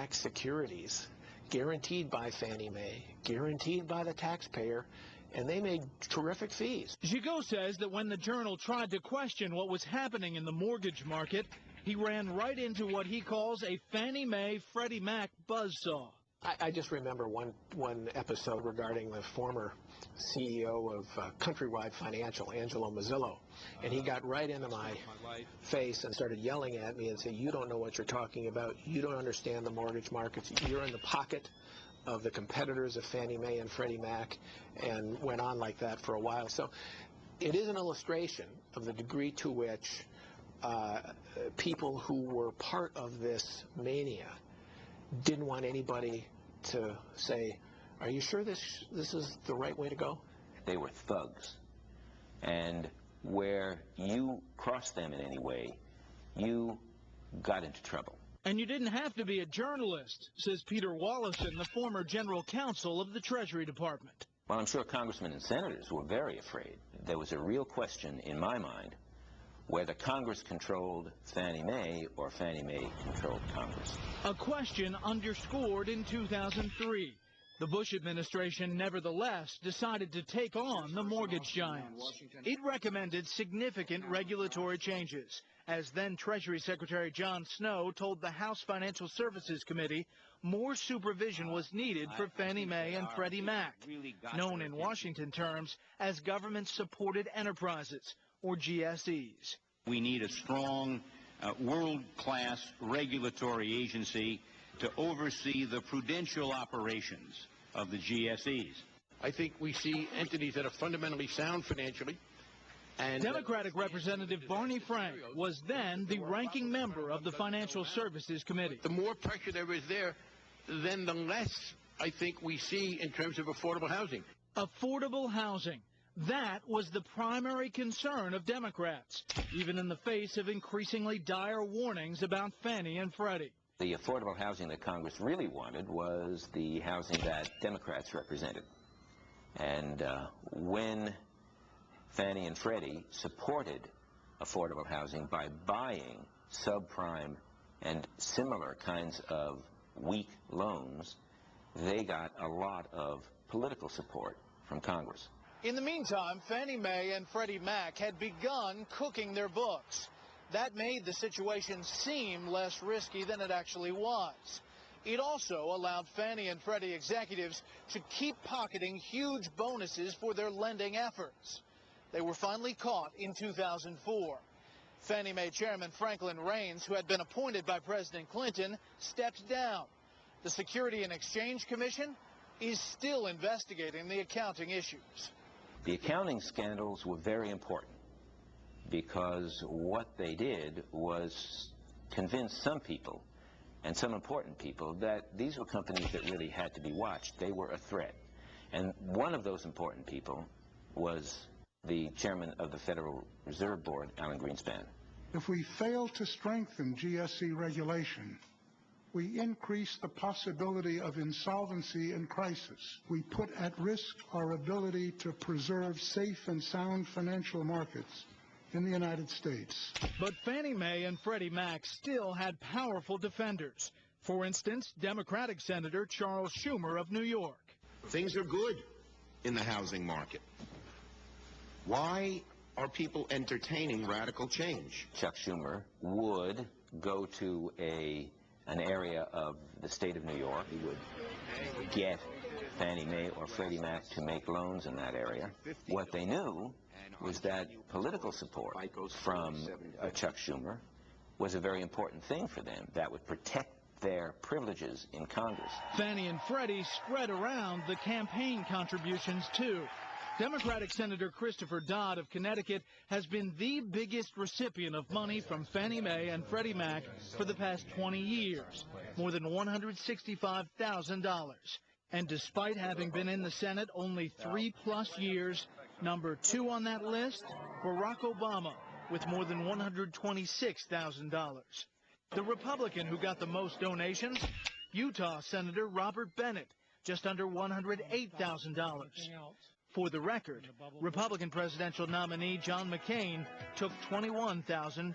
Mac securities, guaranteed by Fannie Mae, guaranteed by the taxpayer, and they made terrific fees. Gigot says that when the Journal tried to question what was happening in the mortgage market, he ran right into what he calls a Fannie Mae Freddie Mac buzzsaw. I just remember one episode regarding the former CEO of Countrywide Financial, Angelo Mazzillo, and he got right into my face and started yelling at me and said, "You don't know what you're talking about. You don't understand the mortgage markets. You're in the pocket of the competitors of Fannie Mae and Freddie Mac," and went on like that for a while. So it is an illustration of the degree to which people who were part of this mania didn't want anybody to say, "Are you sure this is the right way to go?" They were thugs, and where you crossed them in any way, you got into trouble. And you didn't have to be a journalist, says Peter Wallison, the former general counsel of the Treasury Department. Well, I'm sure congressmen and senators were very afraid. There was a real question in my mind whether Congress controlled Fannie Mae or Fannie Mae controlled Congress. A question underscored in 2003. The Bush administration nevertheless decided to take on the mortgage giants. It recommended significant regulatory changes, as then Treasury Secretary John Snow told the House Financial Services Committee more supervision was needed for Fannie Mae and Freddie Mac, known in Washington terms as government-supported enterprises, or GSEs. We need a strong, world-class regulatory agency to oversee the prudential operations of the GSEs. I think we see entities that are fundamentally sound financially. And Democratic Representative Barney Frank was then the ranking member of the Financial Services Committee. The more pressure there is there, then the less I think we see in terms of affordable housing. Affordable housing. That was the primary concern of Democrats, even in the face of increasingly dire warnings about Fannie and Freddie. The affordable housing that Congress really wanted was the housing that Democrats represented. And when Fannie and Freddie supported affordable housing by buying subprime and similar kinds of weak loans, they got a lot of political support from Congress. In the meantime, Fannie Mae and Freddie Mac had begun cooking their books. That made the situation seem less risky than it actually was. It also allowed Fannie and Freddie executives to keep pocketing huge bonuses for their lending efforts. They were finally caught in 2004. Fannie Mae Chairman Franklin Raines, who had been appointed by President Clinton, stepped down. The Security and Exchange Commission is still investigating the accounting issues. The accounting scandals were very important because what they did was convince some people, and some important people, that these were companies that really had to be watched. They were a threat. And one of those important people was the chairman of the Federal Reserve Board, Alan Greenspan. If we fail to strengthen GSE regulation, we increase the possibility of insolvency and crisis. We put at risk our ability to preserve safe and sound financial markets in the United States. But Fannie Mae and Freddie Mac still had powerful defenders. For instance, Democratic Senator Charles Schumer of New York. Things are good in the housing market. Why are people entertaining radical change? Chuck Schumer would go to an area of the state of New York. He would get Fannie Mae or Freddie Mac to make loans in that area. What they knew was that political support from Chuck Schumer was a very important thing for them. That would protect their privileges in Congress. Fannie and Freddie spread around the campaign contributions, too. Democratic Senator Christopher Dodd of Connecticut has been the biggest recipient of money from Fannie Mae and Freddie Mac for the past 20 years, more than $165,000. And despite having been in the Senate only 3+ years, number 2 on that list, Barack Obama, with more than $126,000. The Republican who got the most donations, Utah Senator Robert Bennett, just under $108,000. For the record, Republican presidential nominee John McCain took $21,550.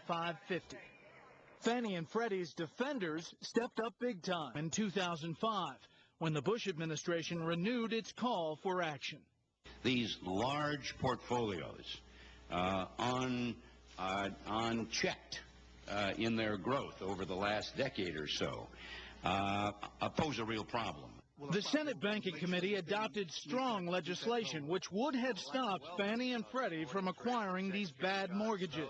Fannie and Freddie's defenders stepped up big time in 2005 when the Bush administration renewed its call for action. These large portfolios, unchecked in their growth over the last decade or so, pose a real problem. The Senate Banking Committee adopted strong legislation which would have stopped Fannie and Freddie from acquiring these bad mortgages.